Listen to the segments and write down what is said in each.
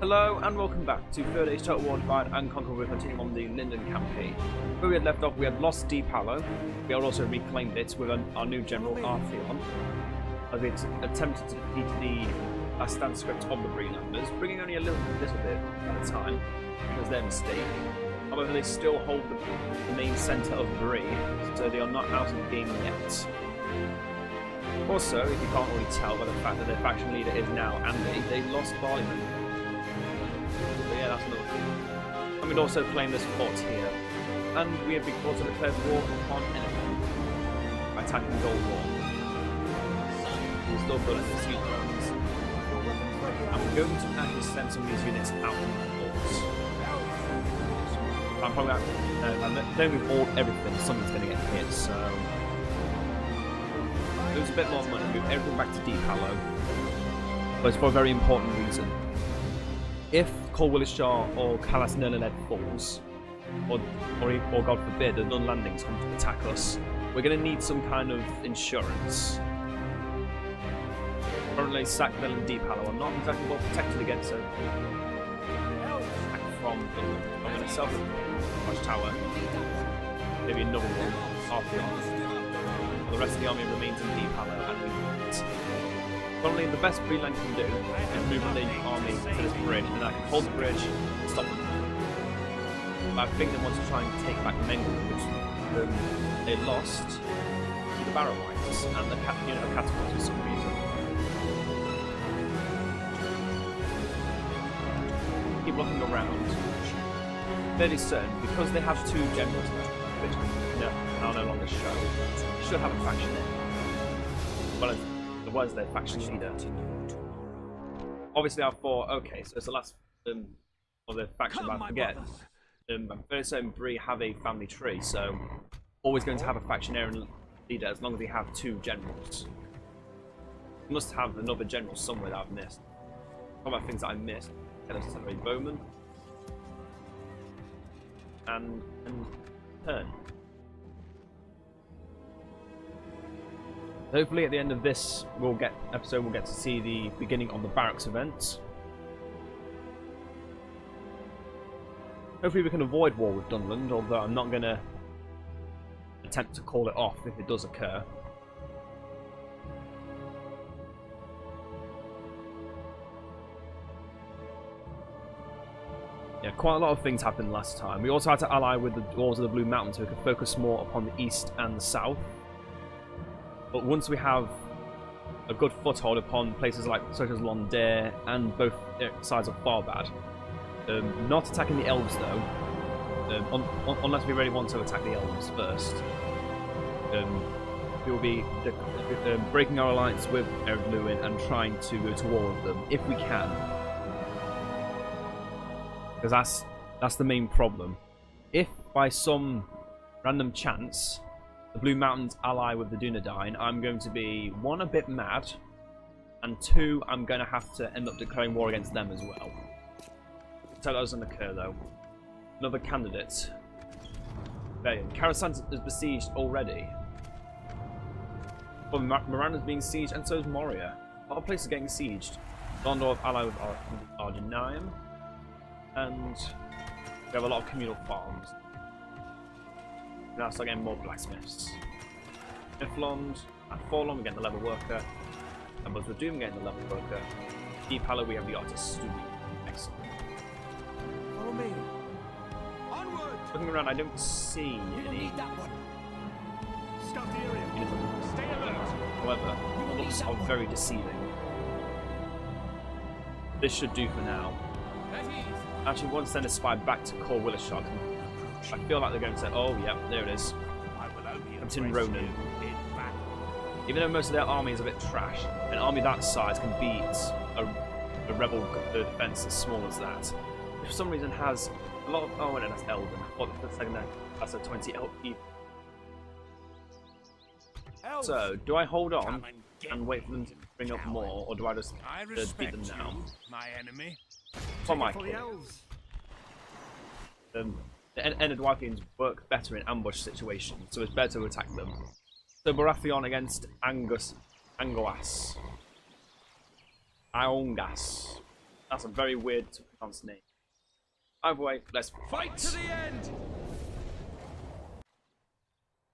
Hello and welcome back to Third Age Total War Divide and Conquer. We're continuing on the Lindon campaign. Where we had left off, we had lost DaC. We had also reclaimed it with our new general Artheon, as we attempted to defeat the last stand script of the Bree landers, bringing only a little bit at a time, because their mistake. However, they still hold the main centre of Bree, so they are not out of the game yet. Also, if you can't already tell by the fact that their faction leader is now Andy, they lost Barleyman. So yeah, that's another thing. And we'd also claim this fort here. And we have also declared war upon Enedwaith by attacking Gold War. We're still building the siege rounds. And we're going to actually send some of these units out from the forts. I'm probably out, then we've all everything, something's going to get hit, so lose a bit more money, move everything back to DaC, but it's for a very important reason. If Corwillishar or Calas Nerlaned falls, or God forbid, the Nun landings come to attack us, we're going to need some kind of insurance. Currently, Sackville and DaC are not exactly well protected against it. From itself, Watchtower, maybe another one, Artheon. The rest of the army remains in DaC and we fight. Probably the best Bree can do is move the army to this bridge, and I can hold the bridge and stop them. But I think they want to try and take back Mengel, which they lost to the Barrow-Whites and the catapults for some reason. Keep looking around. Fairly certain, because they have two generals now, which are no longer show, should have a faction in. Well, as was their faction leader. Obviously, I thought, okay, so it's the last of the faction, but I forget. I'm fairly certain Bree have a family tree, so always going to have a factionarian leader as long as they have two generals. Must have another general somewhere that I've missed. What about things that I missed? Accelerate Bowman and turn. Hopefully at the end of this we'll get to see the beginning of the barracks event. Hopefully we can avoid war with Dunland, although I'm not going to attempt to call it off if it does occur. Yeah, quite a lot of things happened last time. We also had to ally with the Dwarves of the Blue Mountain so we could focus more upon the east and the south. But once we have a good foothold upon places like such as Lindon and both sides of Farbad, not attacking the elves though, unless we really want to attack the elves first. We will be breaking our alliance with Eredluin and trying to go to war with them if we can. Because that's the main problem. If by some random chance the Blue Mountains ally with the Dunedain, I'm going to be, one, a bit mad, and two, I'm going to have to end up declaring war against them as well. So that doesn't occur though. Another candidate. Coruscant is besieged already. Well, Miranda's being sieged, and so is Moria. A lot of places are getting sieged. Gondor ally with Argonium. And we have a lot of communal farms. Now start getting more blacksmiths. Niflond and Forlon, we're getting the leather worker. And Buzz with Doom, getting the leather worker. DaC, we have the artist studio. Excellent. Follow me. Onward. Looking around, I don't see any. Scout the area. Stay alert. However, the looks are very deceiving. This should do for now. Actually, want to send a spy back to Corwillishar. I feel like they're going to say, oh, yeah, there it is. Captain Ronan. Even though most of their army is a bit trash, an army that size can beat a rebel defense as small as that. Which for some reason has a lot of... Oh, and that's Eldon. What the second there? That's a 20 LP. So, do I hold on and wait for them to bring up more, or do I just beat them now? My enemy. For my king. The Enedwaithians work better in ambush situations, so it's better to attack them. So Baratheon against Aongas. That's a very weird to pronounce name. Either way, let's fight. To the end.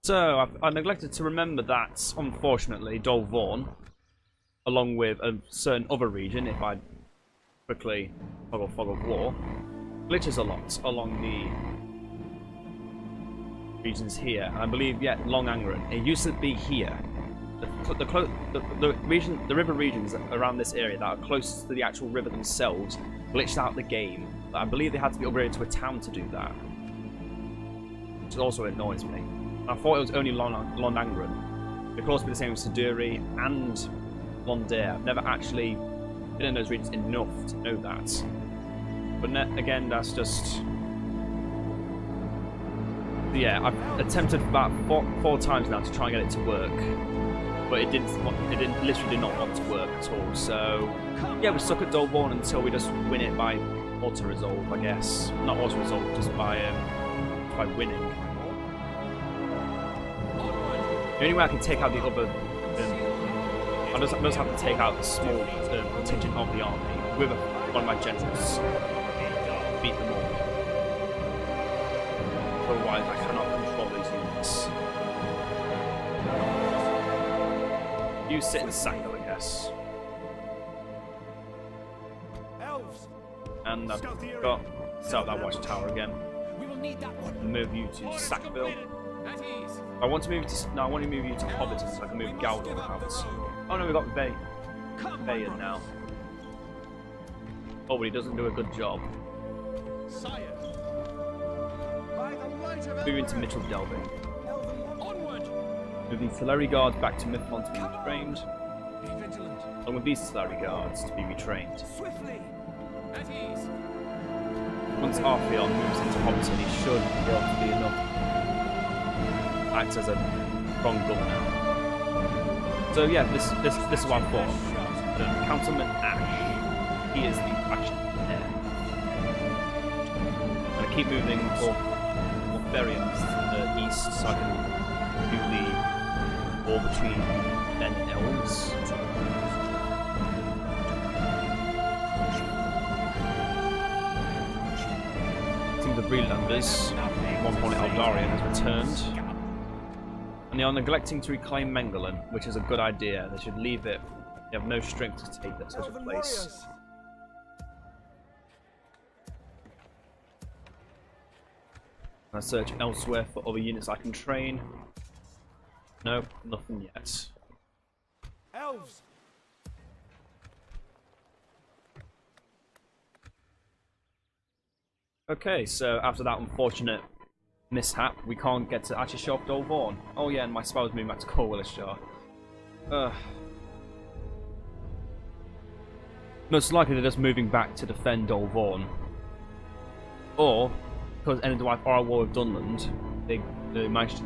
So, I neglected to remember that, unfortunately, Dol Vaughan, along with a certain other region, if I quickly fog of war, glitches a lot along the regions here. I believe, Long Angren. It used to be here. The river regions around this area that are closest to the actual river themselves glitched out the game. But I believe they had to be upgraded to a town to do that, which also annoys me. I thought it was only Londangren. It could also be the same with Siduri and Londair. I've never actually been in those regions enough to know that. But again, that's just... Yeah, I've attempted about four times now to try and get it to work. But it literally did not want to work at all. So, yeah, we're stuck at Dol Vaughan until we just win it by auto-resolve, I guess. Not auto-resolve, just by winning. The only way I can take out the other... I just have to take out the small contingent of the army with one of my generals. Beat them all. Otherwise, I cannot control those units. You sit and sack them, I guess. Elves. And I've got to set up that watchtower again. We will need that one. Move you to Sackville. At ease. I want to move to. No, I want to move you to Hobbiton so I can move Galdor out. Oh no, we've got Bayan now. Oh, but he doesn't do a good job. Sire. By the light of Moving to Mitchell Delving. Onward. Moving Teleri Guards back to Mithlon to be retrained. Be vigilant. Along with these Teleri Guards to be retrained. Swiftly. At ease. Once Artheon moves into Hobbiton, he should be able to be enough. Act as a wrong governor. So yeah, this is what I thought. The Councilman Ash, he is the faction heir. I'm gonna keep moving for Berians to the east so I can do the war between men and elves. Team of Breelanders, one point Eldarian has returned. And they are neglecting to reclaim Mengelin, which is a good idea. They should leave it. They have no strength to take that such a place. I search elsewhere for other units I can train. Nope, nothing yet. Elves. Okay, so after that unfortunate mishap, we can't get to actually show off Dol Vaughan. Oh yeah, and my spell was moving back to Corwillisjar. Most likely they're just moving back to defend Dol Vaughan. Or, because Enedwaith are at war with Dunland, they managed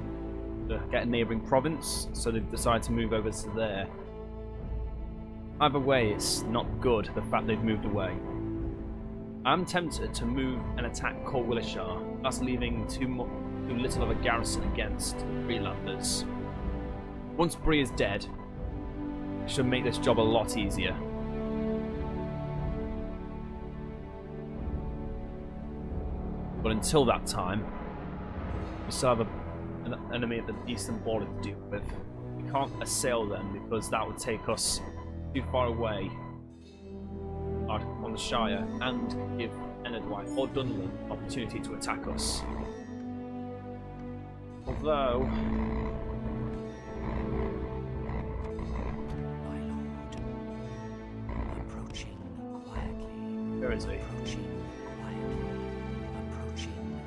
to get a neighbouring province, so they've decided to move over to there. Either way, it's not good, the fact they've moved away. I'm tempted to move and attack Corwillisjar, thus leaving too little of a garrison against the Freelanders. Once Bree is dead, it should make this job a lot easier. But until that time, we still have an enemy at the eastern border to deal with. We can't assail them because that would take us too far away on the Shire and give Enedwaith or Dunland opportunity to attack us. Although... My lord, approaching quietly. Where is he? Approaching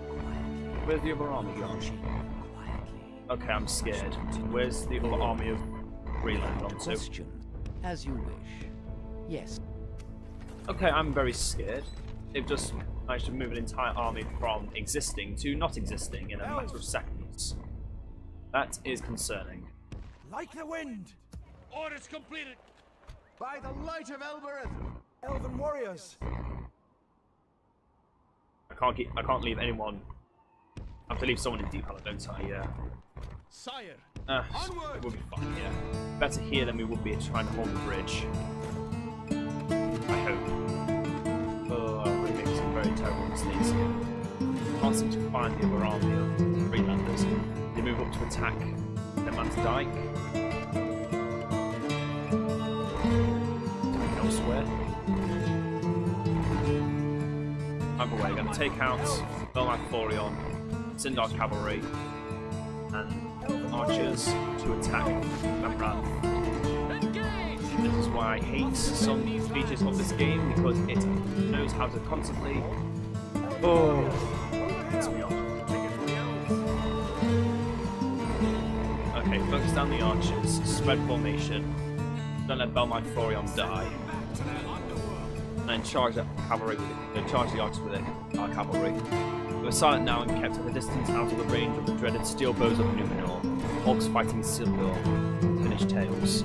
quietly. Where's the other army gone? Okay, I'm scared. Where's the other army of Breeland gone to? As you wish. Yes. Okay, I'm very scared. They've just managed to move an entire army from existing to not existing in a matter of seconds. That is concerning. Like the wind. Orders completed. By the light of Elbereth. Elven warriors. I can't leave anyone. I have to leave someone in Deep Hollow, don't I? Yeah. Sire. It will be fine, yeah. Better here than we would be trying to hold the bridge. I hope. terrible in these. Can't seem to find the other army of Greenlanders. They move up to attack their man's dike. Elsewhere. Either way, going to take out Belmath Thorion, send our cavalry, and archers to attack Amran. This is why I hate some features of this game, because it knows how to constantly... Oh! It's me off. Okay, focus down the archers, spread formation, don't let Belmath Thorion die, and then charge that cavalry with it, charge the archers with it, our cavalry. We were silent now and kept at a distance out of the range of the dreaded steel bows of Numenor, orcs fighting Sildur, finished tales.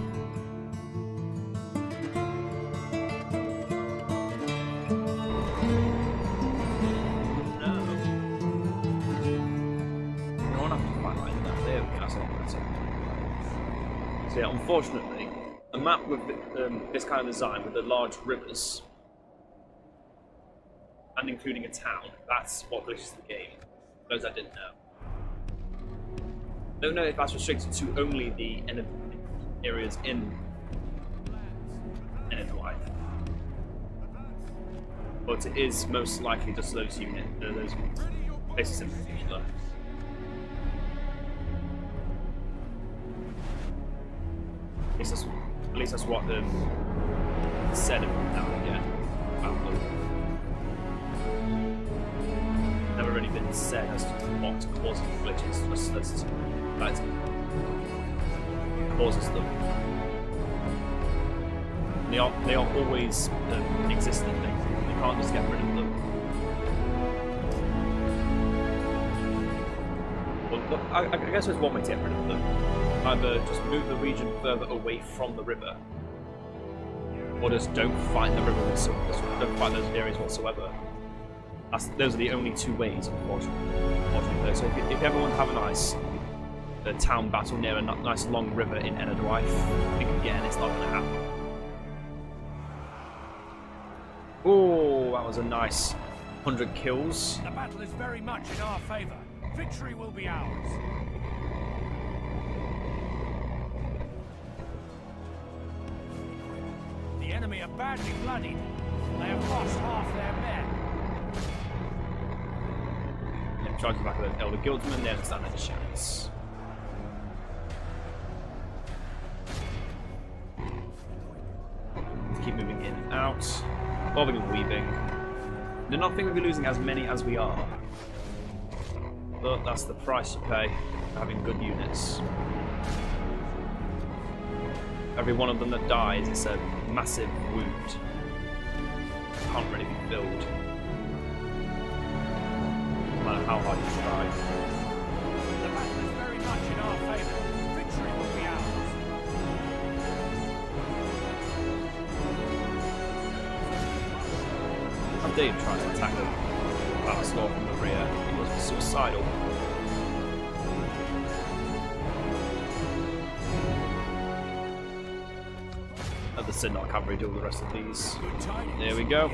So yeah, unfortunately, a map with this kind of design, with the large rivers, and including a town, that's what glitches the game. Those I didn't know. I don't know if that's restricted to only the areas in Enedwaith, but it is most likely just those those places in particular. At least that's what said now again about them. Never really been said as to what causes glitches, just as that causes them. They are always existing. They can't just get rid of them. Well, I guess there's one way to get rid of them. Either just move the region further away from the river, or just don't fight the river whatsoever. Don't fight those areas whatsoever. Those are the only two ways, unfortunately. So if you ever want to have a nice town battle near a nice long river in Enedwaith, I think again it's not going to happen. Oh, that was a nice 100 kills. The battle is very much in our favour. Victory will be ours. The enemy are badly bloodied. They have lost half their men. Yeah, try to back with Elder Guildsmen, they understand their chance. Let's keep moving in and out. Bobbing and weaving. Do not think we'll be losing as many as we are. But that's the price you pay for having good units. Every one of them that dies is a massive wound. Can't really be filled. No matter how hard you try. The battle is very much in our favour. Victory will be ours. How dare you try to attack them? That storm from the rear. He was suicidal. Let the Sinnock cavalry do all the rest of these. There we go.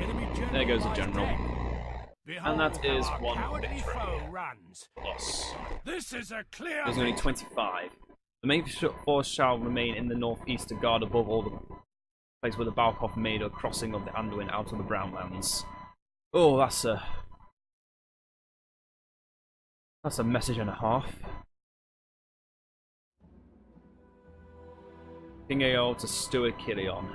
There goes the general. And that is one victory. Loss. This is a clear. There's only 25. The main force shall remain in the northeast to guard above all the place where the Balkov made a crossing of the Anduin out of the Brownlands. Oh, that's a message and a half. King Aeol to Steward Kilion.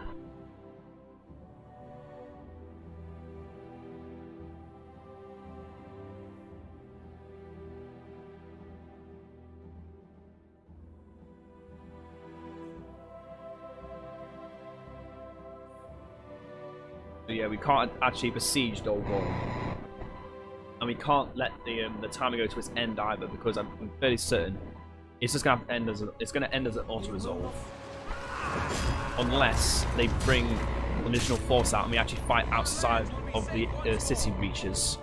So yeah, we can't actually besiege Dolgor. And we can't let the timer go to its end either, because I'm fairly certain it's just going to end as an auto resolve, unless they bring an additional force out and we actually fight outside of the city reaches.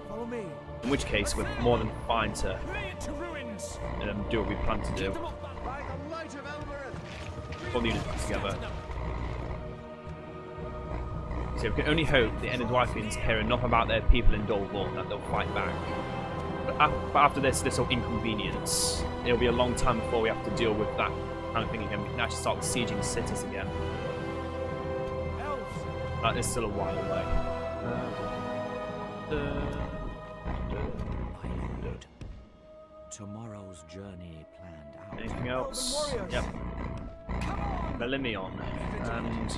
In which case, we're more than fine to do what we plan to do. Pull the units back together. So So we can only hope the Enedwaithians hear enough about their people in Dolborn that they'll fight back. But after this little inconvenience, it'll be a long time before we have to deal with that kind of thing again. We can actually start sieging cities again. That is still a while away. My lord. Tomorrow's journey planned out. Anything else? Yep. Melimion and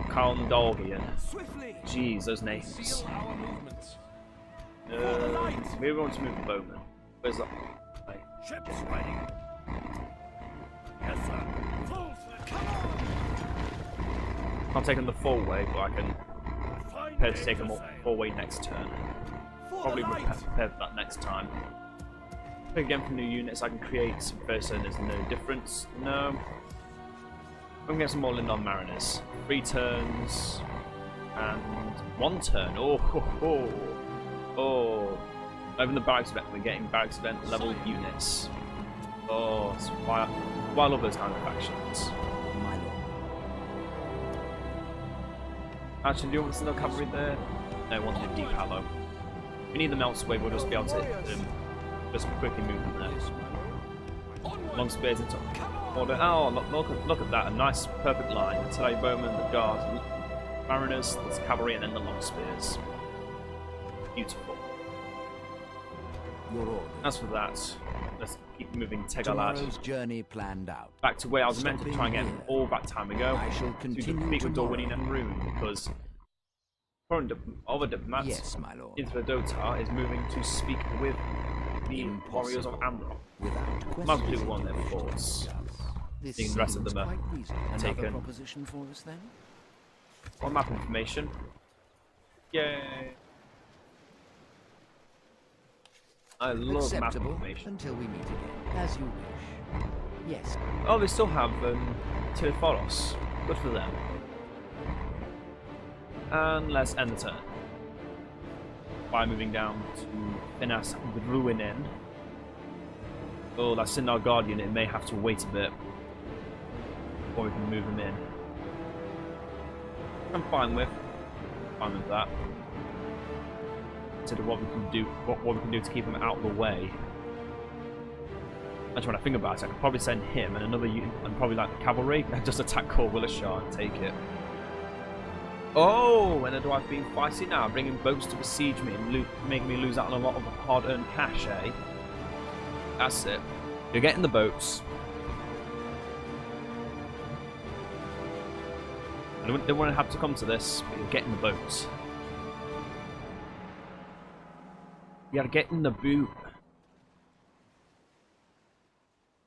Kalndalgian. Jeez, those names. We want to move Bowman. Where's that? Right. Ships ready. Yes, sir. Full Can't take them the full way, but I can prepare to take them full way next turn. Probably prepare for that next time. Again, for new units, I can create some first turn. There's no difference. No. I'm gonna get some more Lindon Mariners. 3 turns and 1 turn. Oh, ho, ho. Oh. Over the barracks event, we're getting barracks event level units. Oh, so why I love those kind of factions. My lord. Actually, do you want some cavalry there? No, I want the deep hallow. If we need them elsewhere, we'll just be able to just quickly move them there. Long spears into order. Oh, look at that. A nice, perfect line. Today, Bowman, the Guards, Mariners, the cavalry, and then the long spears. Beautiful. Your orders. As for that, let's keep moving Tegalad Tomorrow's journey planned out. back to where I was meant to try and get all that time ago. I shall To continue defeat with tomorrow. Dorwinian and Rune, because current other diplomat, Yes, my lord. Dotar, is moving to speak with the warriors of Amrock. Without Must question. do one their forts. This Seeing the rest of seems them are quite reasonable. Another taken. proposition for us then? On map information. Yay! I love map Acceptable information. until we meet again, as you wish. Yes. Oh, they still have Tiliforos. Good for them. And let's end the turn by moving down to Finas Bruinen. Oh, that's in our Guardian. It may have to wait a bit before we can move him in. I'm fine with that. Consider what we can do, what we can do to keep him out of the way. Actually, when I think about it, I could probably send him and another unit, and probably like the cavalry, and just attack Cor Willishar and take it. Oh, Enedwaith being feisty now, bringing boats to besiege me and making me lose out on a lot of hard-earned cash, eh? That's it. You're getting the boats. I don't want to have to come to this, but you're getting the boats. You gotta get in the boot.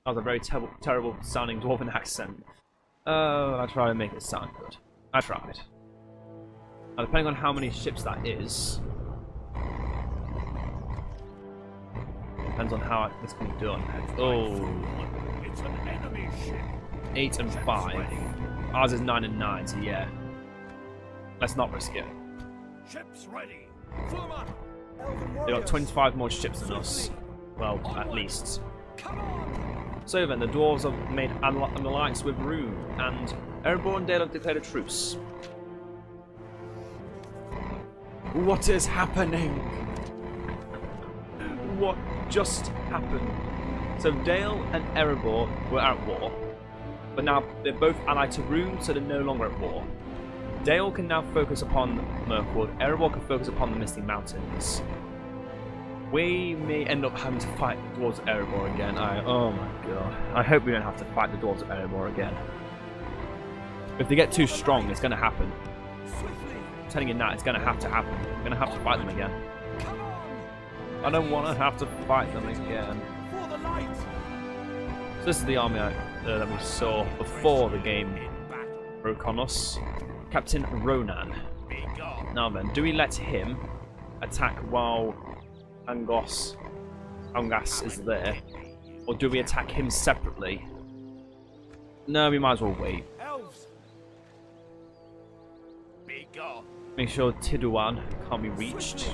That was a very terrible sounding dwarven accent. I tried to make it sound good. I tried. Now, depending on how many ships that is, depends on how this can be done. Oh, It's an enemy ship. 8 and 5. Ours is 9 and 9, so yeah. Let's not risk it. Ships ready. Full 'em up. They got 25 more ships than us. Well, at least. Come on. So then, the dwarves have made an alliance with Rune, and Erebor and Dale have declared a truce. What is happening? What just happened? So Dale and Erebor were at war, but now they're both allied to Rune, so they're no longer at war. Dale can now focus upon Mirkwood, Erebor can focus upon the Misty Mountains. We may end up having to fight the dwarves of Erebor again. Oh my god. I hope we don't have to fight the dwarves of Erebor again. If they get too strong, it's going to happen. I'm telling you now, it's going to happen. We're going to have to fight them again. I don't want to have to fight them again. For the light. So this is the army that we saw before the game broke on us. Captain Ronan. Now then, do we let him attack while Angas is there? Or do we attack him separately? No, we might as well wait. Elves. Be gone. Make sure Tidouan can't be reached.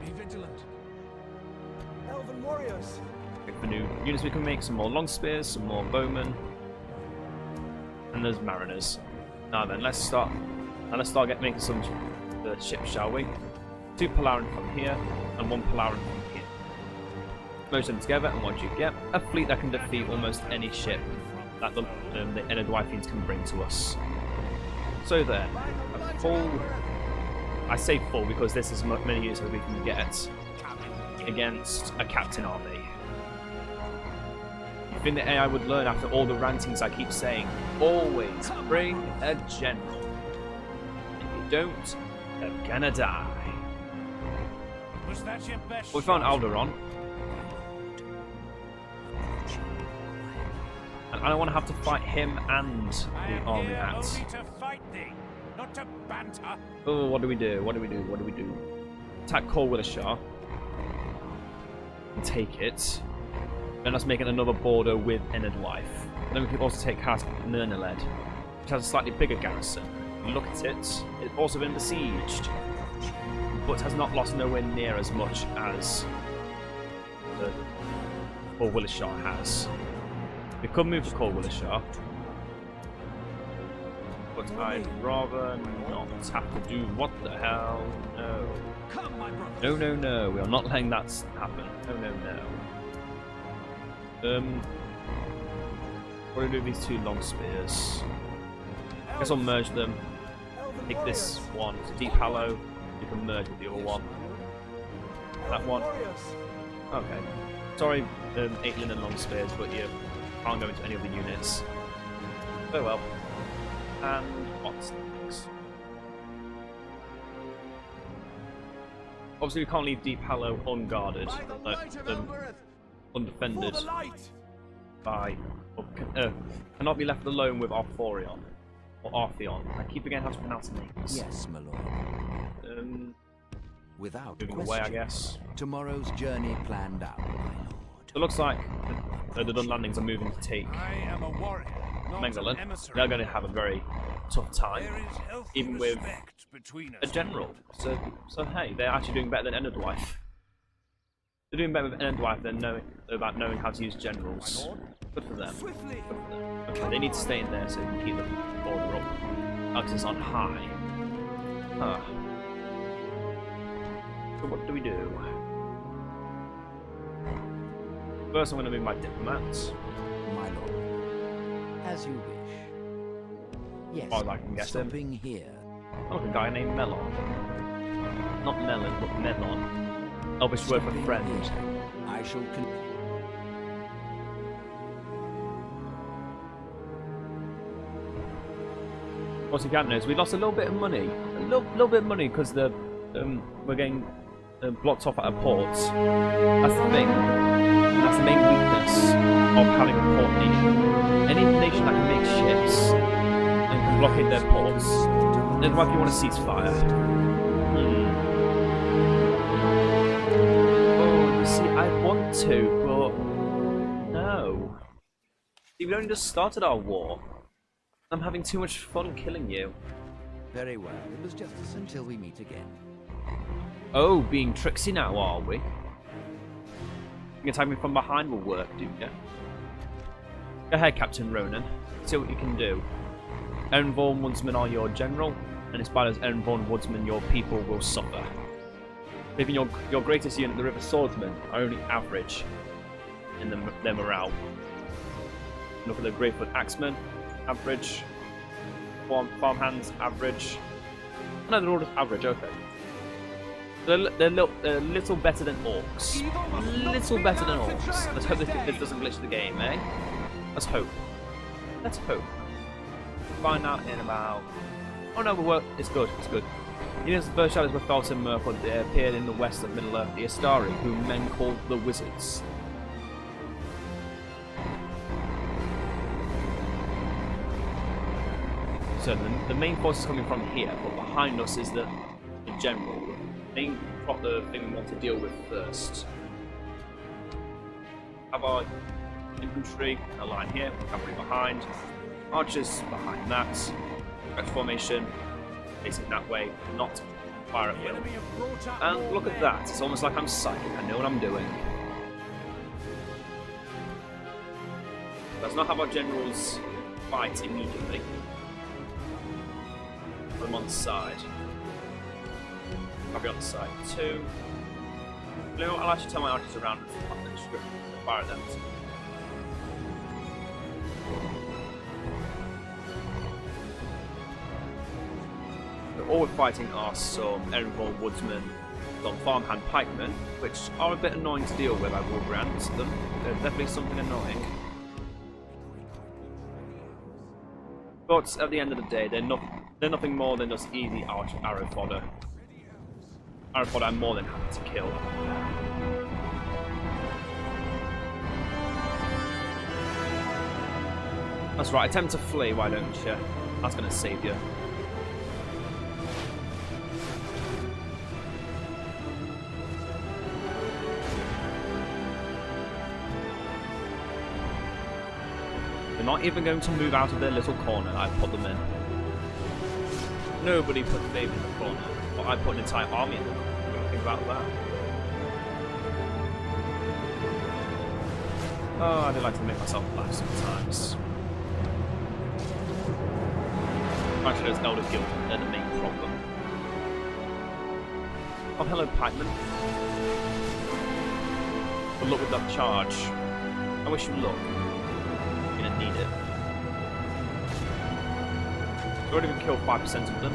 Be vigilant. Elven warriors. Pick for new units we can make, some more long spears, some more bowmen. And there's mariners. Now then, let's start And let's start making some ships, shall we? 2 Polaran from here, and 1 Polaran from here. Merge them together, and what do you get? A fleet that can defeat almost any ship that the Enedwaithians can bring to us. So there, a full... I say full because this is as many units as we can get against a captain army. You think the AI would learn after all the rantings I keep saying? Always bring a general. If you don't, they're gonna die. Was that your best We found Alderaan. And I don't want to have to fight him and the army hats. Only to fight thee, not to banter. Oh, what do we do? What do we do? What do we do? Attack Corwillishar. And take it. Then let's make it another border with Enedwaith. Then we can also take Cask Nerneled, which has a slightly bigger garrison. Look at it. It's also been besieged, but has not lost nowhere near as much as the Corwillishar has. We could move to Corwillishar, but I'd rather not have to do what the hell? No. Come, my brother. No, no, no. We are not letting that happen. No, no, no. What do we do with these 2 long spears? I guess I'll merge them. Take this one to Deep Hallow. You can merge with the other one. That one. Okay. Sorry, 8 Lindon long spears, but you can't go into any of the units. Very well. And what's next? Obviously, we can't leave Deep Hallow unguarded, undefended by. Cannot be left alone with Arthorion or Artheon. I keep forgetting how to pronounce names. Yes, my lord. Without Moving question. away, I guess. Tomorrow's journey planned out, my lord. So it looks like the Dun landings are moving to take I am a warrior, not Mengelan. an emissary. They're going to have a very tough time, There is healthy even with respect between a us. general. So hey, they're actually doing better than Enedwaith. They're doing better with Enedwaith than knowing how to use generals. Good for them. Good for them. Okay, they need to stay in there so they can keep the order up. Axis on high. Huh. So what do we do? First, I'm going to move my diplomats. My lord. As you wish. Yes, As far as I can get him. stopping here. Oh, look, a guy named Melon. Not Melon, but Melon. Elvish word for Stopping friend. here. I shall What you can't know is we lost a little bit of money. A little bit of money because we're getting blocked off at our ports. That's the thing. That's the main weakness of having a port nation. Any nation that can make ships and can blockade their ports, then why do you want a ceasefire? Oh, you see, I want to, but no. See, we only just started our war. I'm having too much fun killing you. Very well. It was just until we meet again. Oh, being tricksy now, are we? You can attack me from behind will work, do you? Go ahead, Captain Ronan. See what you can do. Erenvorn Woodsman are your general, and in spite of Erenvorn Woodsman, your people will suffer. Even your greatest unit, the River Swordsmen, are only average in their morale. Look at the Greyfoot Axemen. Average. Farmhands, average. No, they're all just average, okay. They're a little better than orcs. Little better than orcs. Let's hope this doesn't glitch the game, eh? Let's hope. Let's hope. Find out in about... Oh no, it's good, it's good. Units of first shadows were felt in Mirkwood. They appeared in the west of Middle-earth, the Astari, whom men called the Wizards. So the main force is coming from here, but behind us is the general. The thing we want to deal with first. Have our infantry a line here, cavalry behind, archers behind that, correct formation, facing that way, not fire at will. And look at that, it's almost like I'm psychic, I know what I'm doing. Let's not have our generals fight immediately. Put them on the side. I'll be on the side too. You know what, I'll actually turn my archers around and fire at them. So all we're fighting are some Enedwaith woodsmen, some farmhand pikemen, which are a bit annoying to deal with, I will grant them. They're definitely something annoying. But at the end of the day, they're nothing more than just easy arrow fodder. Arrow fodder I'm more than happy to kill. That's right, attempt to flee, why don't you? That's going to save you. They're not even going to move out of their little corner I put them in. Nobody put Dave in the corner, but I put an entire army in the corner. What do you think about that? Oh, I do like to make myself laugh sometimes. Actually, those Elder Guild, they're the main problem. Oh, hello, pikemen. Good luck with that charge. I wish you luck. You're gonna need it. You already even killed 5% of them.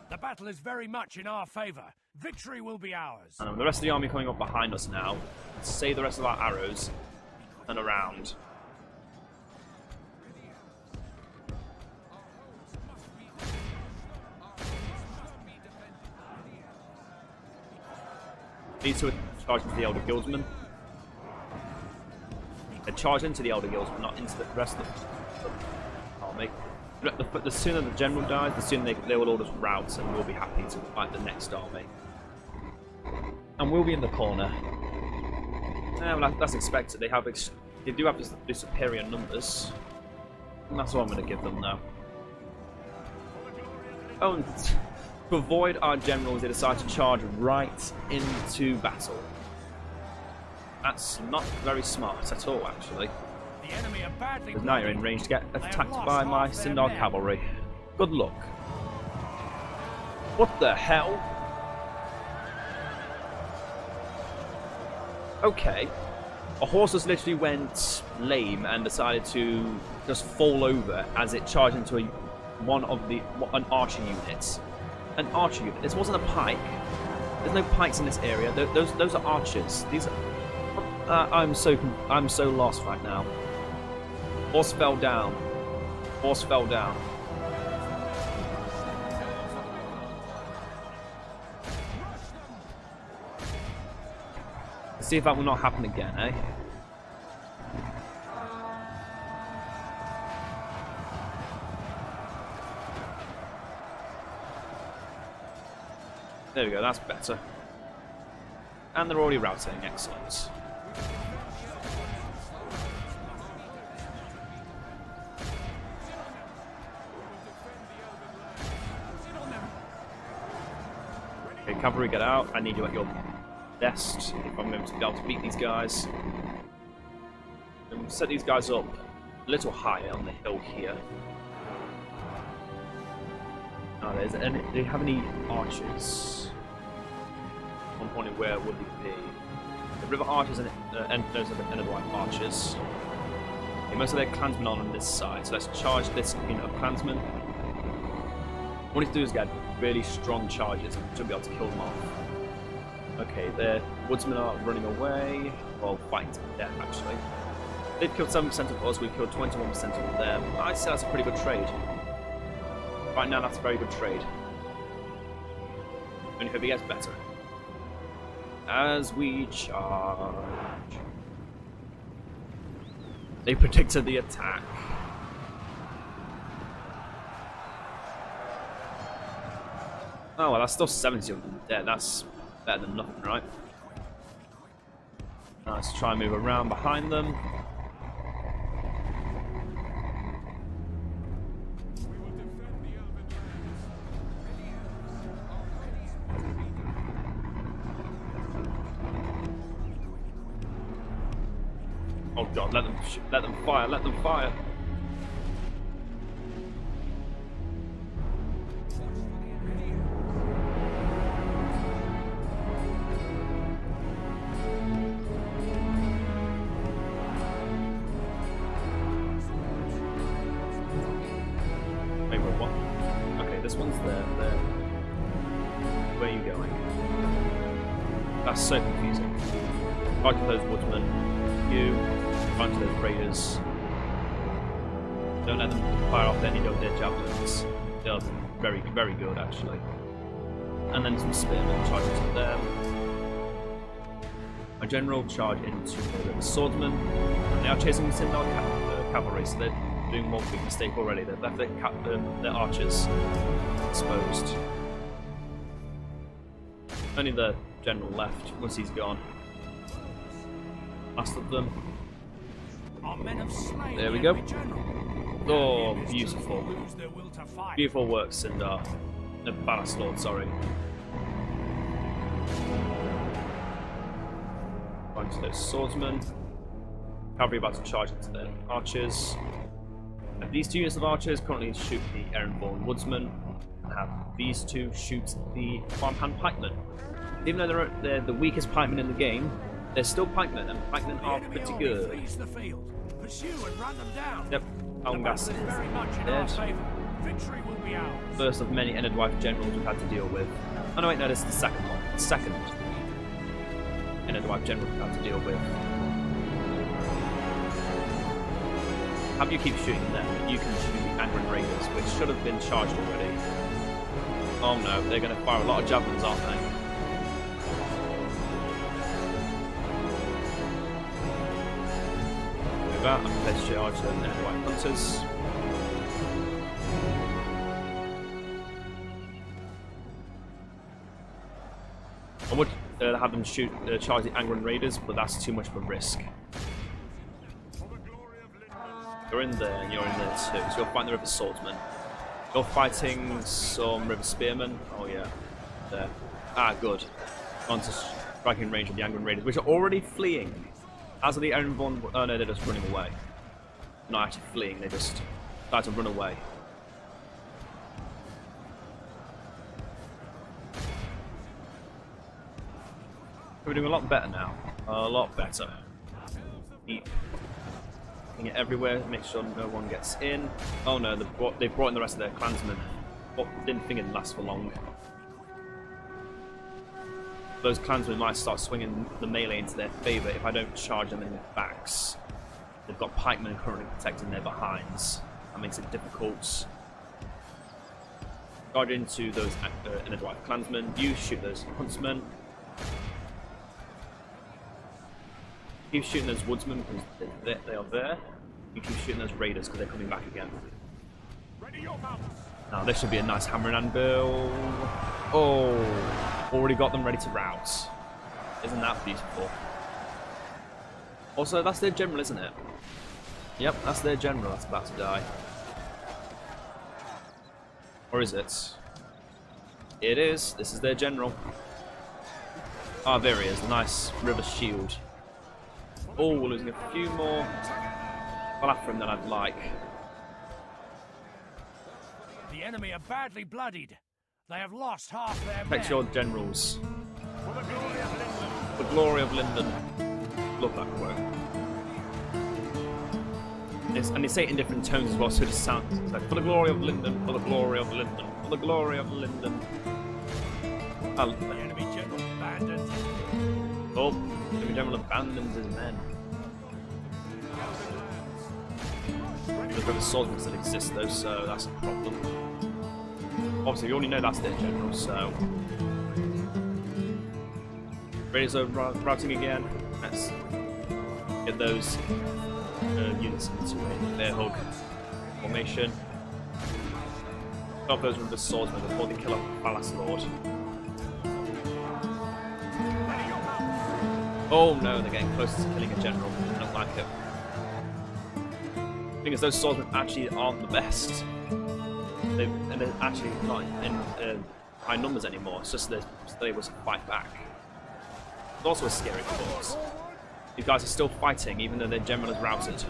The battle is very much in our favor. Victory will be ours. And the rest of the army coming up behind us now. Let's save the rest of our arrows and around. These two are charging to the Elder Guildsmen. They're charging into the Elder Guildsmen, not into the rest of the army. The sooner the general dies, the sooner they will all just rout, and we'll be happy to fight the next army. And we'll be in the corner. Yeah, well, that's expected. They do have the superior numbers, and that's what I'm going to give them now. Oh, and to avoid our generals, they decide to charge right into battle. That's not very smart at all, actually. The enemy are badly Because now you're in range to get attacked by my Sindar cavalry. Good luck. What the hell? Okay. A horse just literally went lame and decided to just fall over as it charged into an archer unit. An archer unit. This wasn't a pike. There's no pikes in this area. Those are archers. These are. I'm so lost right now. Horse fell down. Horse fell down. Let's see if that will not happen again, eh? There we go, that's better. And they're already routing, excellent. Okay, cavalry, get out. I need you at your best if I'm going to be able to beat these guys. And set these guys up a little higher on the hill here. Do you have any archers? One point where would they be? The river archers and those are the Enedwaith archers. Okay, most of their clansmen are on this side, so let's charge this unit of clansmen. What we need to do is get really strong charges and should be able to kill them off. Okay, their woodsmen are running away. Well, fighting to death actually. They've killed 7% of us, we've killed 21% of them. I'd say that's a pretty good trade. Right now, that's a very good trade. Only hope it gets better. As we charge. They predicted the attack. Oh well, that's still 70 of them dead. That's better than nothing, right? Now let's try and move around behind them. Oh god, let them fire, let them fire. Wait, what? Okay, this one's there. Where are you going? That's so confusing. Fight to those woodsmen. You fight to those raiders. Don't let them fire off any of their javelins. They're very, very good actually. And then some spearmen charge into them. My general charge into the swordsmen. And they are chasing us in our cavalry, so they're doing one big mistake already. They've left their archers exposed. Only the general left once he's gone. Last of them. There we go. Oh, beautiful. Beautiful work, Sindar. No, Ballast Lord, sorry. Going to those swordsmen. Cavalry about to charge into the archers. And these two units of archers currently shoot the Errinborn woodsmen. And have these two shoot the farmhand pikemen. Even though they're the weakest pikemen in the game, they're still pikemen, and pikemen are pretty good. Yep, Almgas is dead. First of many Enedwaith generals we've had to deal with. Oh no, wait, no, this is the second one. The second Enedwaith general we've had to deal with. How do you keep shooting them? You can shoot the Angren Raiders, which should have been charged already. Oh no, they're going to fire a lot of javelins, aren't they? That and let's charge the Enedwaith hunters. I would have them charge the Angren Raiders, but that's too much of a risk. You're in there, and you're in there too. So you're fighting the River Swordsmen. You're fighting some River Spearmen. Oh yeah, there. Ah, good. On to striking range of the Angren Raiders, which are already fleeing. As are the Errinborn. Oh no, they're just running away. Not actually fleeing, they just try to run away. We're doing a lot better now. A lot better. Keep looking at everywhere, make sure no one gets in. Oh no, they've brought in the rest of their clansmen. Didn't think it'd last for long. Those clansmen might start swinging the melee into their favour if I don't charge them in the backs. They've got pikemen currently protecting their behinds. That makes it difficult. Charge into those Enedwaith clansmen. You shoot those huntsmen. Keep shooting those woodsmen because they are there. You keep shooting those raiders because they're coming back again. Now this should be a nice hammer and anvil. Oh, already got them ready to rout. Isn't that beautiful? Also, that's their general, isn't it? Yep, that's their general that's about to die. Or is it? It is. This is their general. Ah, there he is. The nice river shield. Oh, we're losing a few more Balafrim than I'd like. The enemy are badly bloodied. They have lost half their men. Protect your generals. For the glory of Lindon. Love that quote. And they say it in different tones as well, so it just sounds like, for the glory of Lindon, for the glory of Lindon, for the glory of Lindon. The enemy general abandoned. Oh, the enemy general abandons his men. The River Swordsmen still exist though, so that's a problem. Obviously, we already know that's their general, so... Raiders are routing again. Let's get those units into a bear hug formation. Stop those River Swordsmen before they kill off Ballast Lord. Oh no, they're getting close to killing a general. I don't like it. The thing is, those swordsmen actually aren't the best. And they're actually not in high numbers anymore. It's just they're able to fight back. It's also a scary thought. These guys are still fighting, even though their general is routed.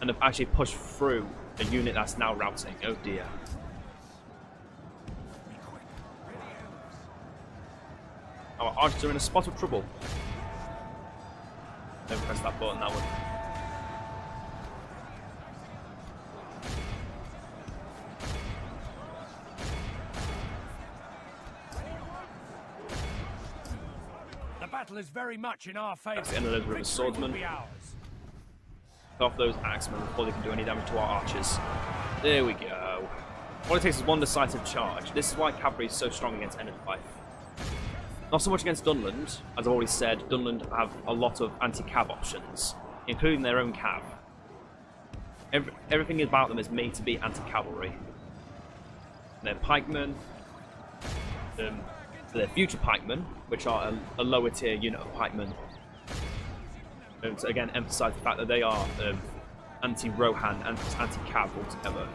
And have actually pushed through a unit that's now routing. Oh dear. Our archers are in a spot of trouble. Don't press that button, that one. The battle is very much in our favor. That's the end of those river swordsmen. Off those axemen before they can do any damage to our archers. There we go. All it takes is one decisive charge. This is why cavalry is so strong against Enedwaith. Not so much against Dunland. As I've already said, Dunland have a lot of anti-cav options, including their own cav. Everything about them is made to be anti-cavalry. Their pikemen, their future pikemen, which are a lower tier unit of pikemen. To again emphasize the fact that they are anti-Rohan and anti-cav altogether.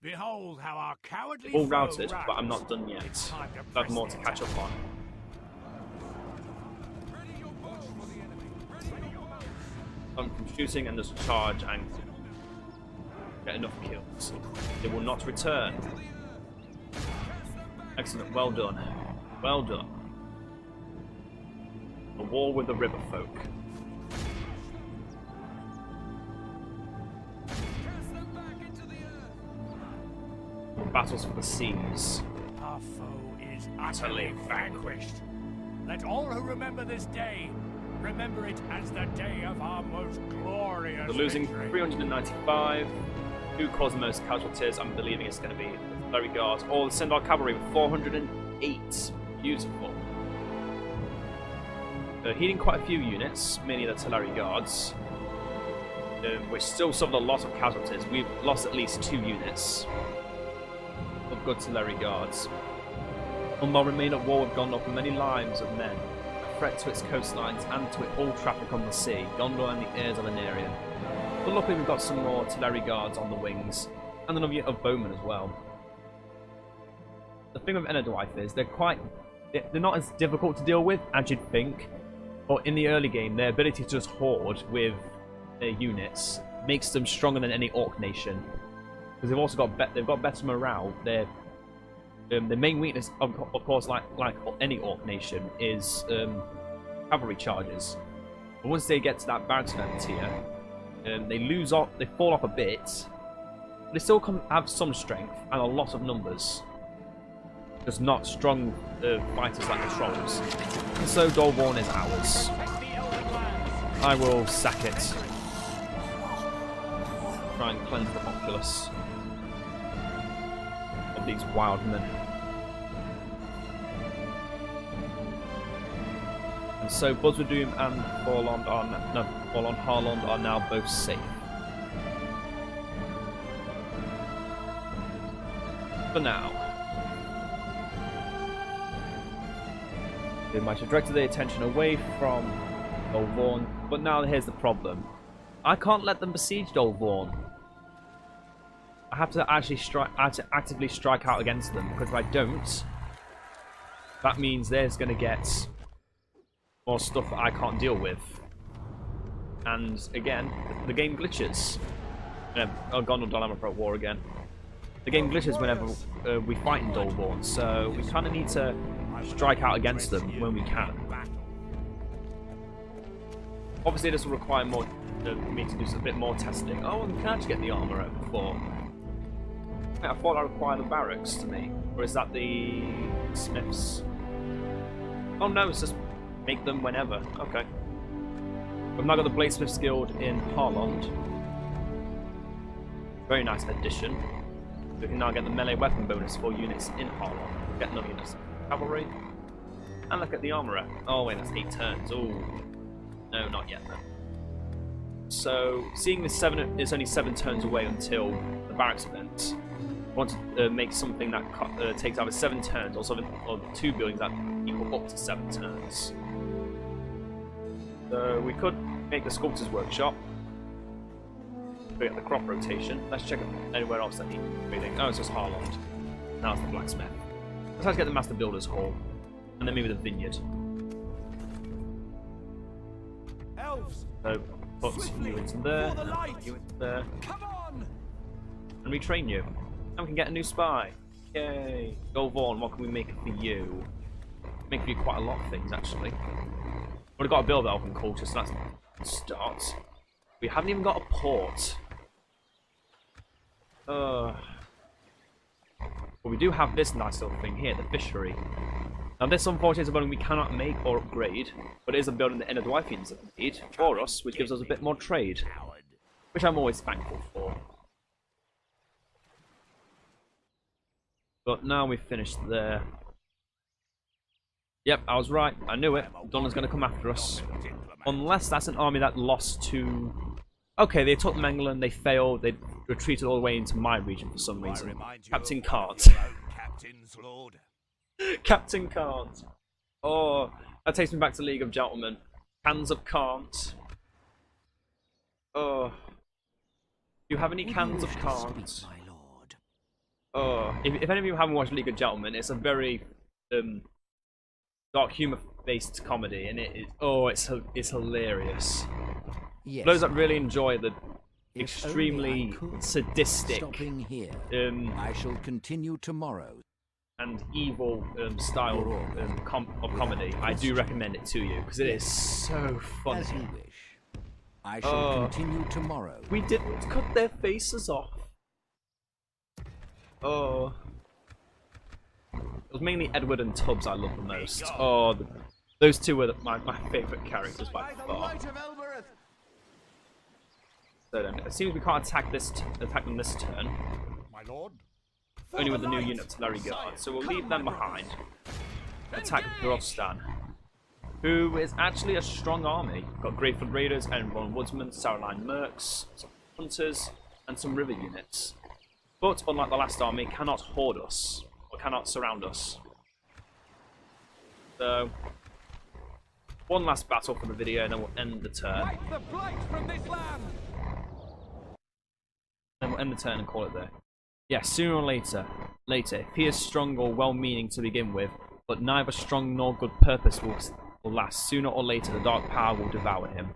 Behold how our cowardly All routed, but I'm not done yet. I have more to catch up on. I'm from shooting and just charge and get enough kills. They will not return. Excellent, well done. Well done. A war with the river folk. Battles for the seas. Our foe is utterly vanquished. Let all who remember this day remember it as the day of our most glorious We're losing victory. 395. Who caused the most casualties? I'm believing it's going to be the Artillery Guards or the Sindar Cavalry with 408. Beautiful. Healing quite a few units, mainly the Artillery Guards. Which still suffered a lot of casualties. We've lost at least 2 units of good Artillery Guards. Umbar remain at war with Gondor for many lives of men. Threat to its coastlines and to all traffic on the sea, Gondor and the heirs of Anarion. But luckily we've got some more artillery guards on the wings, and another unit of bowmen as well. The thing with Enedwaith is they're not as difficult to deal with as you'd think, but in the early game their ability to just horde with their units makes them stronger than any orc nation, because they've also got better morale. The main weakness, of course, like any orc nation, is cavalry charges. But once they get to that barracks tier, they fall off a bit. But they still have some strength and a lot of numbers, just not strong fighters like the trolls. And so Dolborn is ours. I will sack it. Try and cleanse the populace of these wild men. And so Buzzardoom and Forlond Harlond are now both safe. For now. They might have directed their attention away from Dolvorn, but now here's the problem. I can't let them besiege Dolvorn. I have to actually actively strike out against them, because if I don't, that means they're going to get more stuff that I can't deal with. And again, the game glitches. Oh, Gondor Dilemma Pro War again. The game glitches whenever we fight in Dolborn, so we kind of need to strike out against them when we can. Obviously, this will require more me to do a bit more testing. Oh, and can I just get the armor out before? I thought I required the barracks to me, or is that the smiths? Oh no, it's just make them whenever. Okay. We've now got the Bladesmiths Guild in Harlond. Very nice addition. We can now get the melee weapon bonus for units in Harlond. Get another unit cavalry. And look at the armourer. Oh wait, that's 8 turns. Oh, no, not yet then. So, seeing this it's only 7 turns away until the barracks event. I want to make something that takes either 7 turns or 2 buildings that equal up to 7 turns. So we could make the Sculptor's Workshop. We get the crop rotation. Let's check anywhere else that needs anything. Oh, it's just Harlond. Now it's the blacksmith. Let's try to get the Master Builder's Hall. And then maybe the vineyard. So put you into there, you into there, Come on! and retrain you. And we can get a new spy. Yay! Go Vaughn, what can we make for you? Make for you quite a lot of things, actually. We've got to build that open culture, so that's a start. We haven't even got a port. But we do have this nice little thing here, the fishery. Now this unfortunately is a building we cannot make or upgrade, but it is a building that Enedwaithians have made for us, which gives us a bit more trade. Which I'm always thankful for. But now we've finished there. Yep, I was right. I knew it. Donna's going to come after us. Unless that's an army that lost to... Okay, they took Mengelen, they failed, they retreated all the way into my region for some reason. Captain can't. Captain can't. Oh, that takes me back to League of Gentlemen. Cans of can't. Oh. Do you have any cans of can't? Oh, if any of you haven't watched League of Gentlemen, it's a very dark humor-based comedy, and it's hilarious. Yes, For those that really enjoy the extremely sadistic stopping here. I shall continue tomorrow. And evil style of comedy, I do recommend it to you because it is so funny. As you wish. I shall continue tomorrow. We didn't cut their faces off. Oh. It was mainly Edward and Tubbs I loved the most. Oh, those two were my favourite characters by far. So then, it seems we can't attack them this turn. My lord. Only with the new unit artillery guard, so we'll leave them behind. Attack Grostan, who is actually a strong army. Got Greyfoot Raiders, Enron Woodsmen, Sauerline Mercs, some Hunters, and some river units. But unlike the last army, cannot hoard us, or cannot surround us. So, one last battle for the video, and then we'll end the turn. Wipe the blight from this land. Then we'll end the turn and call it there. Yeah, sooner or later, if he is strong or well-meaning to begin with, but neither strong nor good purpose will last, sooner or later the dark power will devour him.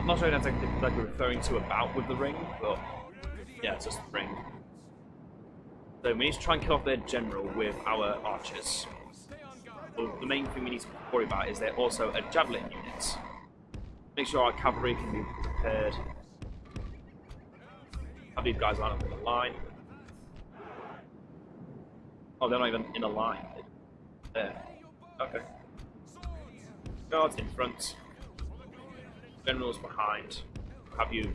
Not sure that's like we're referring to about with the ring, but yeah, it's just the ring. So we need to try and kill off their general with our archers. But the main thing we need to worry about is they're also a javelin unit. Make sure our cavalry can be prepared. Have these guys line up in a line. Oh, they're not even in a line. There. Okay. Guards in front. Generals behind. Have you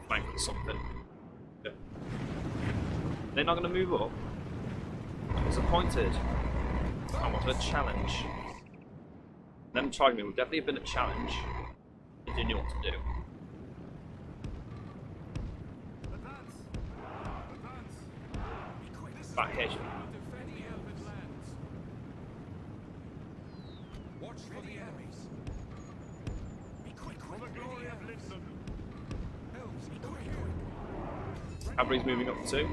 flank or something. Good. They're not going to move up. I'm disappointed. I wanted a challenge. Them charging me would definitely have been a challenge. If they knew what to do. Back here. Watch for the enemies. Be quick for the glory of Lindon. Elves, be quick. Cavalry's moving up too.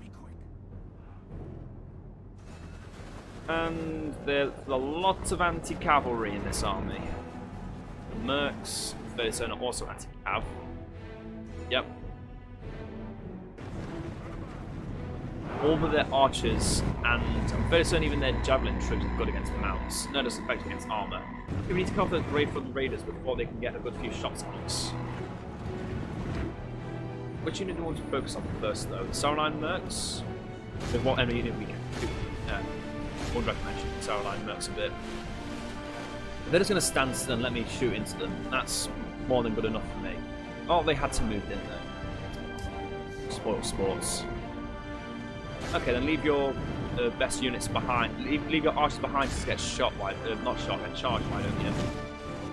Be quick. And there's a lot of anti-cavalry in this army. The Mercs, those are also anti-cav. Yep. All but their archers and I'm fairly certain even their javelin troops are good against mounts. No, just effective against armor. We need to cover the Greyfoot Raiders before they can get a good few shots on us. Which unit do we want to focus on first though? The Sauerline Mercs? With what enemy unit we can do? I would recommend shooting Sauerline Mercs a bit. They're just going to stand still and let me shoot into them. That's more than good enough for me. Oh, they had to move, didn't they? Spoil sports. Okay, then leave your best units behind. Leave your archers behind to get shot by, not shot, get charged by, don't you?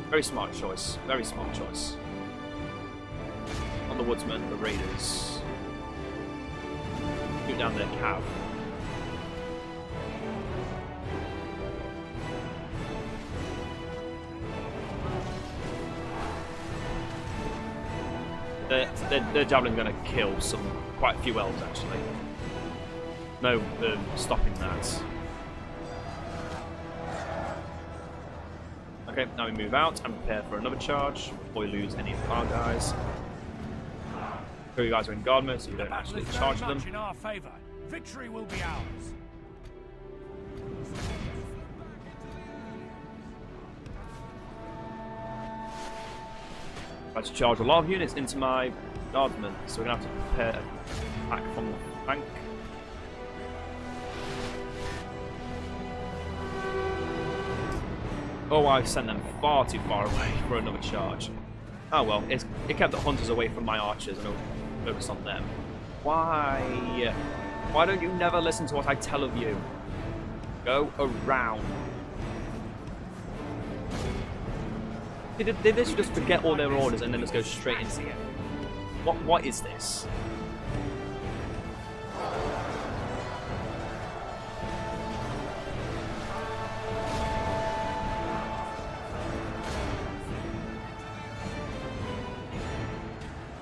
Very smart choice. Very smart choice. On the woodsmen, the raiders. Shoot down their cav. Their javelin's going to kill quite a few elves actually. No stopping that. Okay, now we move out and prepare for another charge before we lose any of our guys. So you guys are in guard mode, so you don't actually charge them. In our favor. Victory will be ours. I had to charge a lot of units into my guardsmen, so we're going to have to prepare an attack from the flank. Oh, I sent them far too far away for another charge. Oh well, it kept the hunters away from my archers and I'll focus on them. Why? Why don't you never listen to what I tell of you? Go around. They should just forget all their orders and then just go straight into it. What is this?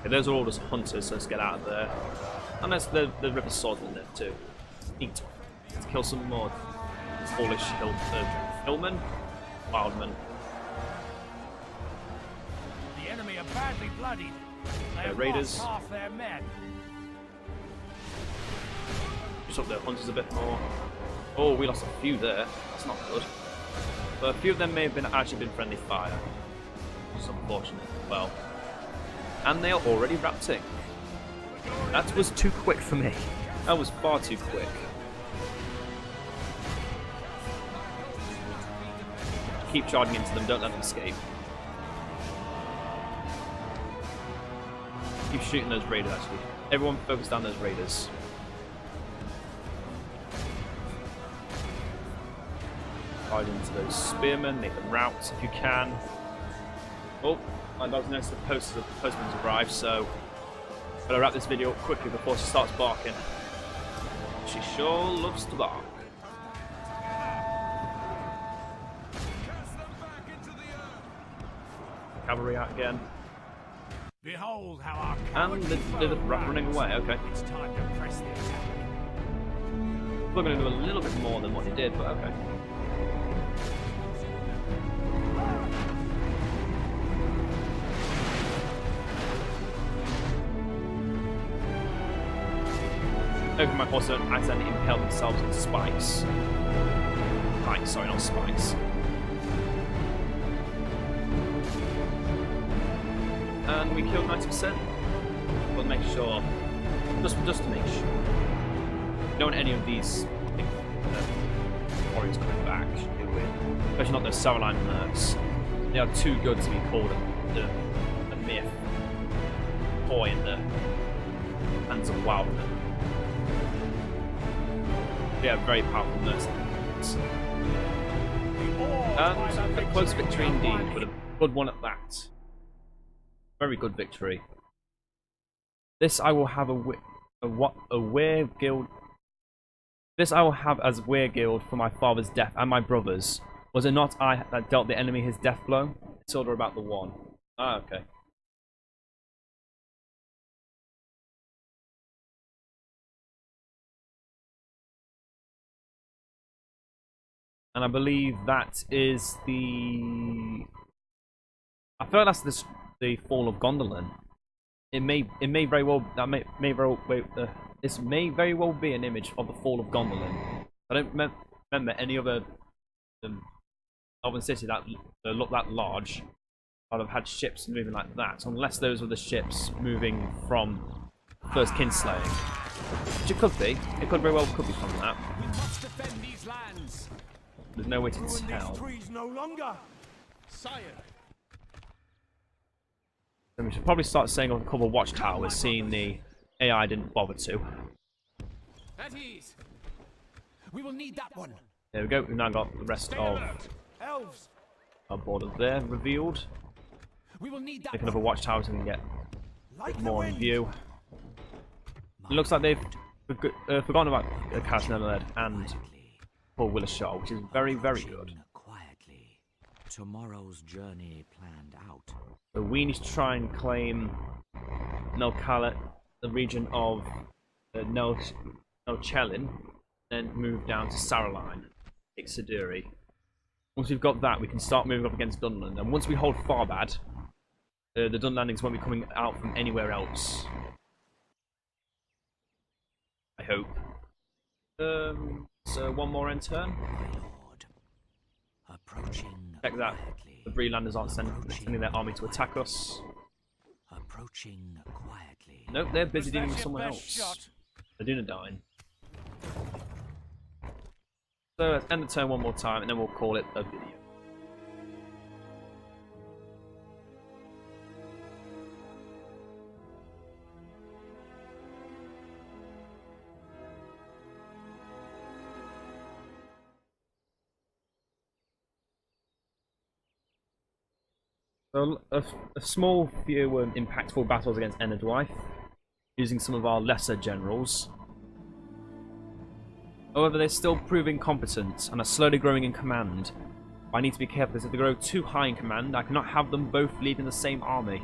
Okay, those are all just hunters, so let's get out of there. Unless the river swordsman there too. Eat. Let's kill some more foolish hillmen, wildmen. The enemy are badly bloodied. They have raiders. lost half their men. Just up their hunters a bit more. Oh, we lost a few there. That's not good. But a few of them may have actually been friendly fire. Which is unfortunate. Well. And they are already rapting. That was too quick for me. That was far too quick. Keep charging into them, don't let them escape. Keep shooting those raiders actually. Everyone focus down those raiders. Charge into those spearmen, make them rout if you can. Oh, my dog's noticed the postman's arrived, so better wrap this video up quickly before she starts barking. She sure loves to bark. Cavalry out again. Behold how our And they're running away, okay. It's time to press the attack. We're going to do a little bit more than what they did, but okay. Open might also accidentally impale themselves into spikes. Spikes, sorry, not spikes. And we killed 90%. But make sure, just to make sure, don't want any of these warriors coming back. Should be weird. Especially not those Saroline mercs. They are too good to be called a mere toy in the hands of wildmen. Yeah, very powerful mercenaries. And a close victory indeed, but a good one at that. Very good victory. This I will have a weir guild. This I will have as weir guild for my father's death and my brother's. Was it not I that dealt the enemy his death blow? It's all about the one. Ah, okay. And I believe that is the. I feel like that's the fall of Gondolin. It may very well this may very well be an image of the fall of Gondolin. I don't remember any other Elven city that looked that large that have had ships moving like that, unless those were the ships moving from first kinslaying. Which it could be. It could very well be from that. We must defend these lands. There's no way to tell. These trees no longer. Sire. Then we should probably start saying on a couple of watchtowers, seeing the AI didn't bother to. At ease. We will need that one. There we go. We've now got the rest of Elves. our borders there revealed. We will need that Take another watchtower so we can get a bit more in view. It looks like they've forgotten about Casneled and Paul Willis-Shaw, which is very, very good. Quietly. Tomorrow's journey planned out. So we need to try and claim Melkalet, the region of Nochelin, then move down to Saroline, take Siduri. Once we've got that, we can start moving up against Dunland. And once we hold Farbad, the Dun landings won't be coming out from anywhere else. I hope. So one more end turn. My lord. Approaching Check that. quietly. The Bree landers aren't sending their army to attack us. Approaching quietly. Nope, they're busy Was dealing that with your someone best else. shot? They're doing a dying. So let's end the turn one more time and then we'll call it a video. So a small few impactful battles against Enedwaith, using some of our lesser generals. However, they're still proving competent and are slowly growing in command. I need to be careful because if they grow too high in command, I cannot have them both leading the same army.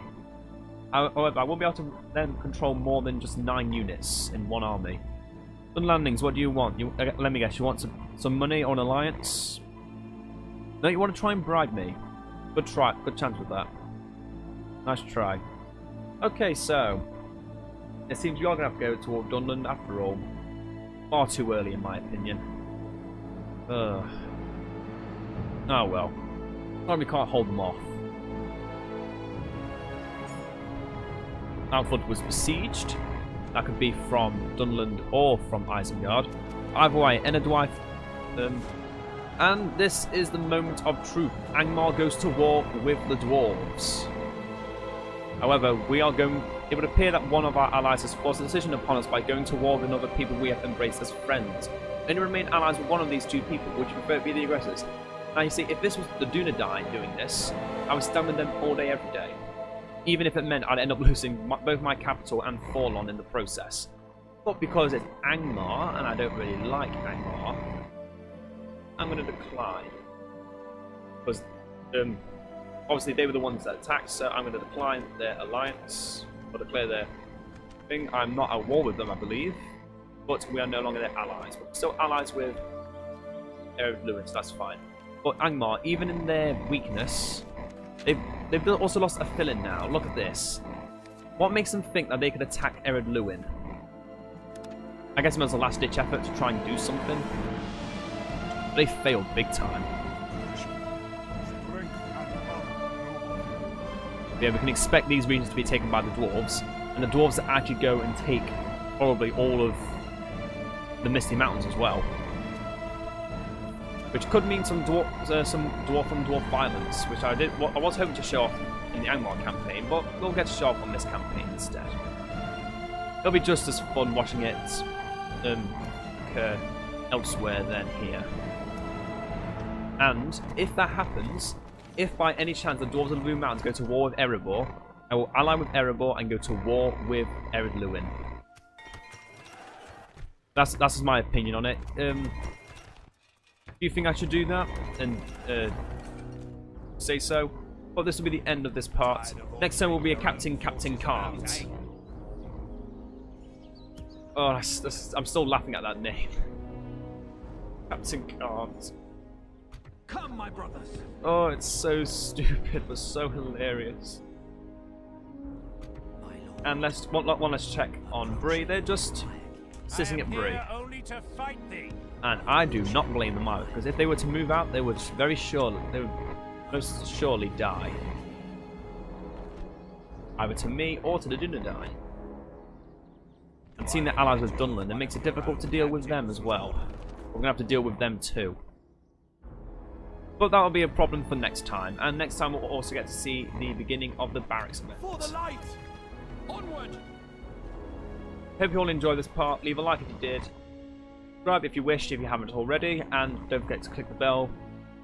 However, I won't be able to then control more than just 9 units in one army. Dun landings, what do you want? Let me guess, you want some money or an alliance? No, you want to try and bribe me? Good try, good chance with that. Nice try. Okay, so it seems you are going to have to go toward Dunland after all. Far too early, in my opinion. Oh well. Sorry we can't hold them off. Outford was besieged. That could be from Dunland or from Isengard. Either way, Enedwaith. And this is the moment of truth. Angmar goes to war with the dwarves. However, it would appear that one of our allies has forced a decision upon us by going to war with another people we have embraced as friends. Only remain allies with one of these two people, which would prefer to be the aggressors. Now you see, if this was the Dunedain doing this, I would stand with them all day, every day. Even if it meant I'd end up losing both my capital and Forlon in the process. But because it's Angmar, and I don't really like Angmar, I'm going to decline. Because, obviously they were the ones that attacked, so I'm going to decline their alliance, or declare their thing. I'm not at war with them, I believe, but we are no longer their allies. We're still allies with Ered Luin, so that's fine. But Angmar, even in their weakness, they've also lost a fill-in now. Look at this. What makes them think that they could attack Ered Luin? I guess it was a last-ditch effort to try and do something. But they failed big time. Yeah, we can expect these regions to be taken by the dwarves, and the dwarves that actually go and take probably all of the Misty Mountains as well. Which could mean some dwarf from dwarf violence, which I was hoping to show off in the Angmar campaign, but we'll get to show off on this campaign instead. It'll be just as fun watching it occur elsewhere than here. And if that happens, if by any chance the dwarves of the Blue Mountains go to war with Erebor, I will ally with Erebor and go to war with Ered Luin. That's my opinion on it. Do you think I should do that? And say so. But this will be the end of this part. Next time will be a Captain Can't. Oh, I'm still laughing at that name. Captain Can't. Come, my brothers. Oh, it's so stupid, but so hilarious. And let's check on Bree. They're just sitting at Bree. Only to fight thee. And I do not blame them either, because if they were to move out, they would most surely die. Either to me or to the Dunedain. And seeing their allies with Dunland, it makes it difficult to deal with them as well. We're going to have to deal with them too. But that'll be a problem for next time, and next time we'll also get to see the beginning of the barracks event. For the light! Onward! Hope you all enjoyed this part. Leave a like if you did. Subscribe if you wish, if you haven't already, and don't forget to click the bell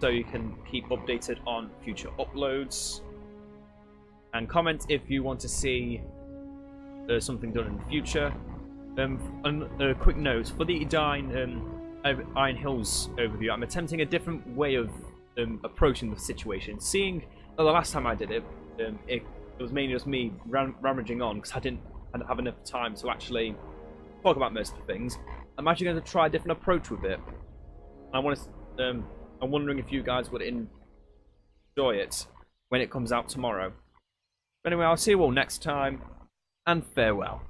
so you can keep updated on future uploads. And comment if you want to see something done in the future. A quick note, for the Iron Hills overview, I'm attempting a different way of approaching the situation. Seeing the last time I did it, it was mainly just me rummaging on because I didn't have enough time to actually talk about most of the things. I'm actually going to try a different approach with it. I want to I'm wondering if you guys would enjoy it when it comes out tomorrow. But anyway, I'll see you all next time, and farewell.